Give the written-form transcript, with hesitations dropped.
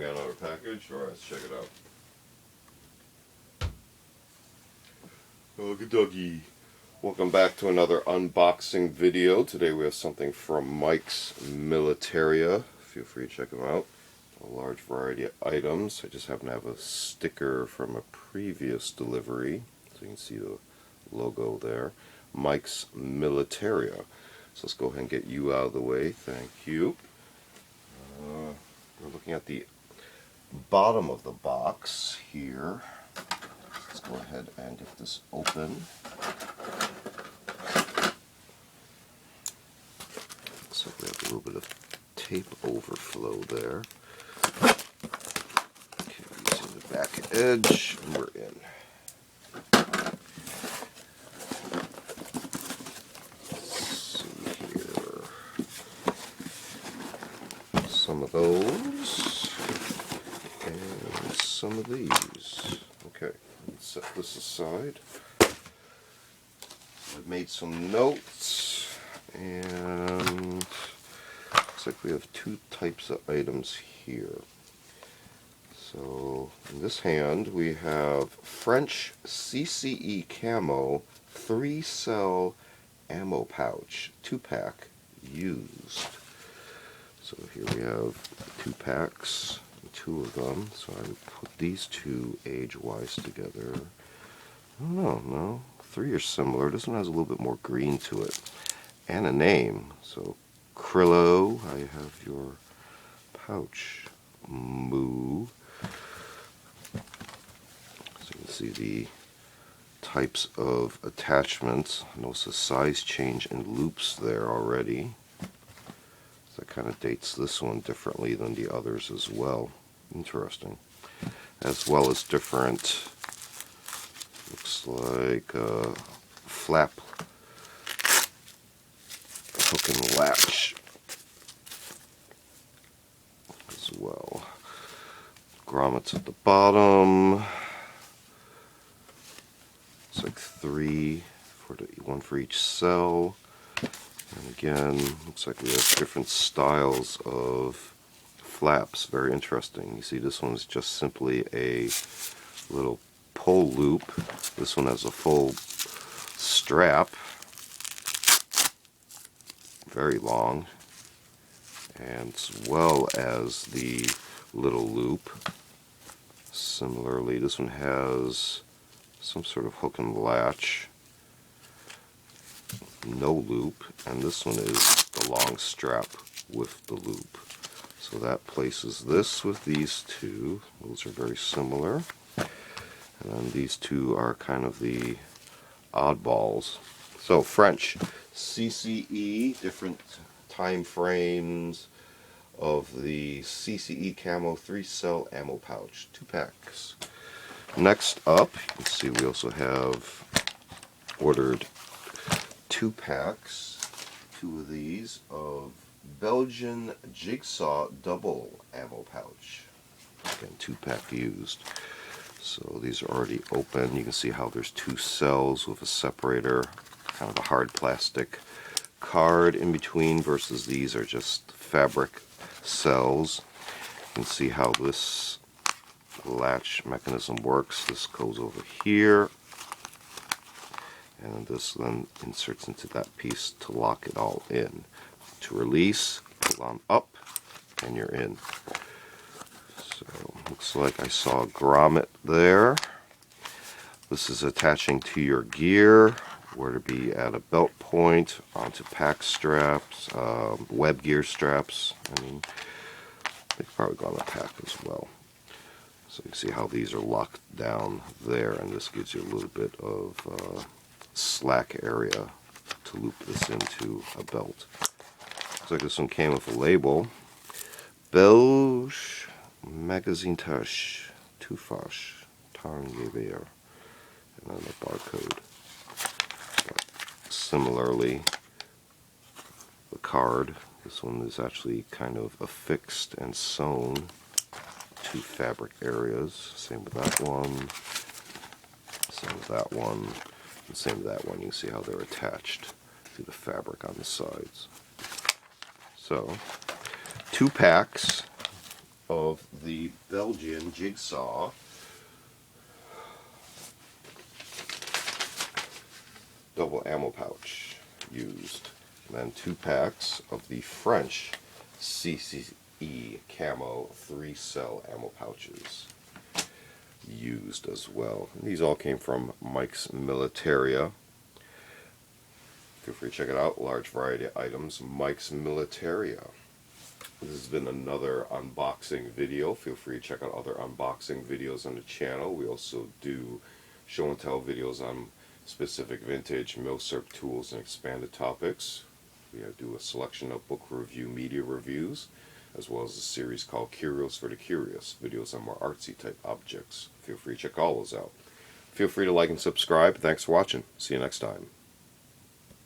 we got another package. Alright, let's check it out. Oh, good doggy. Welcome back to another unboxing video. Today we have something from Mike's Militaria. Feel free to check them out. A large variety of items. I just happen to have a sticker from a previous delivery, so you can see the logo there. Mike's Militaria. So let's go ahead and get you out of the way. Thank you. We're looking at the bottom of the box here. Let's go ahead and get this open. Looks like we have a little bit of tape overflow there. Okay, using the back edge, and we're in. Some of those and some of these. Okay, let's set this aside. I've made some notes, and looks like we have two types of items here. So in this hand we have French CCE Camo 3-cell ammo pouch, 2-pack used. So here we have 2 packs, 2 of them. So I would put these two age-wise together. I don't know, no. 3 are similar. This one has a little bit more green to it. And a name. So Krillo, I have your pouch. Moo. So you can see the types of attachments. Notice the size change in loops there already. That kind of dates this one differently than the others as well. Interesting. As well as different, looks like flap hook and latch as well. Grommets at the bottom. It's like 3 for one for each cell. And again, looks like we have different styles of flaps. Very interesting. You see, this one's just simply a little pull loop. This one has a full strap. Very long. And as well as the little loop. Similarly, this one has some sort of hook and latch. No loop, and this one is the long strap with the loop. So that places this with these two. Those are very similar. And then these two are kind of the oddballs. So French CCE, different time frames of the CCE Camo 3-cell ammo pouch, 2 packs. Next up, you can see we also have ordered 2 packs, 2 of these, of Belgian Jigsaw double ammo pouch. Again, 2-pack used. So these are already open. You can see how there's 2 cells with a separator, kind of a hard plastic card in between, versus these are just fabric cells. You can see how this latch mechanism works. This goes over here, and this then inserts into that piece to lock it all in. To release, pull on up, and you're in. So, looks like I saw a grommet there. This is attaching to your gear, where to be at a belt point, onto pack straps, web gear straps. I mean, they could probably go on a pack as well. So you see how these are locked down there, and this gives you a little bit of slack area to loop this into a belt. Looks like this one came with a label. Belgian Jigsaw, Tufash, Tarngewehr, and then the barcode. Similarly, the card, this one is actually kind of affixed and sewn to fabric areas. Same with that one, same with that one, and same with that one. You can see how they're attached to the fabric on the sides. So, 2 packs of the Belgian Jigsaw double ammo pouch used, and then 2 packs of the French CCE Camo 3-cell ammo pouches used as well. And these all came from Mike's Militaria. Feel free to check it out. Large variety of items. Mike's Militaria. This has been another unboxing video. Feel free to check out other unboxing videos on the channel. We also do show and tell videos on specific vintage milsurp tools and expanded topics. We do a selection of book review media reviews, as well as a series called Curios for the Curious, videos on more artsy type objects. Feel free to check all those out. Feel free to like and subscribe. Thanks for watching. See you next time.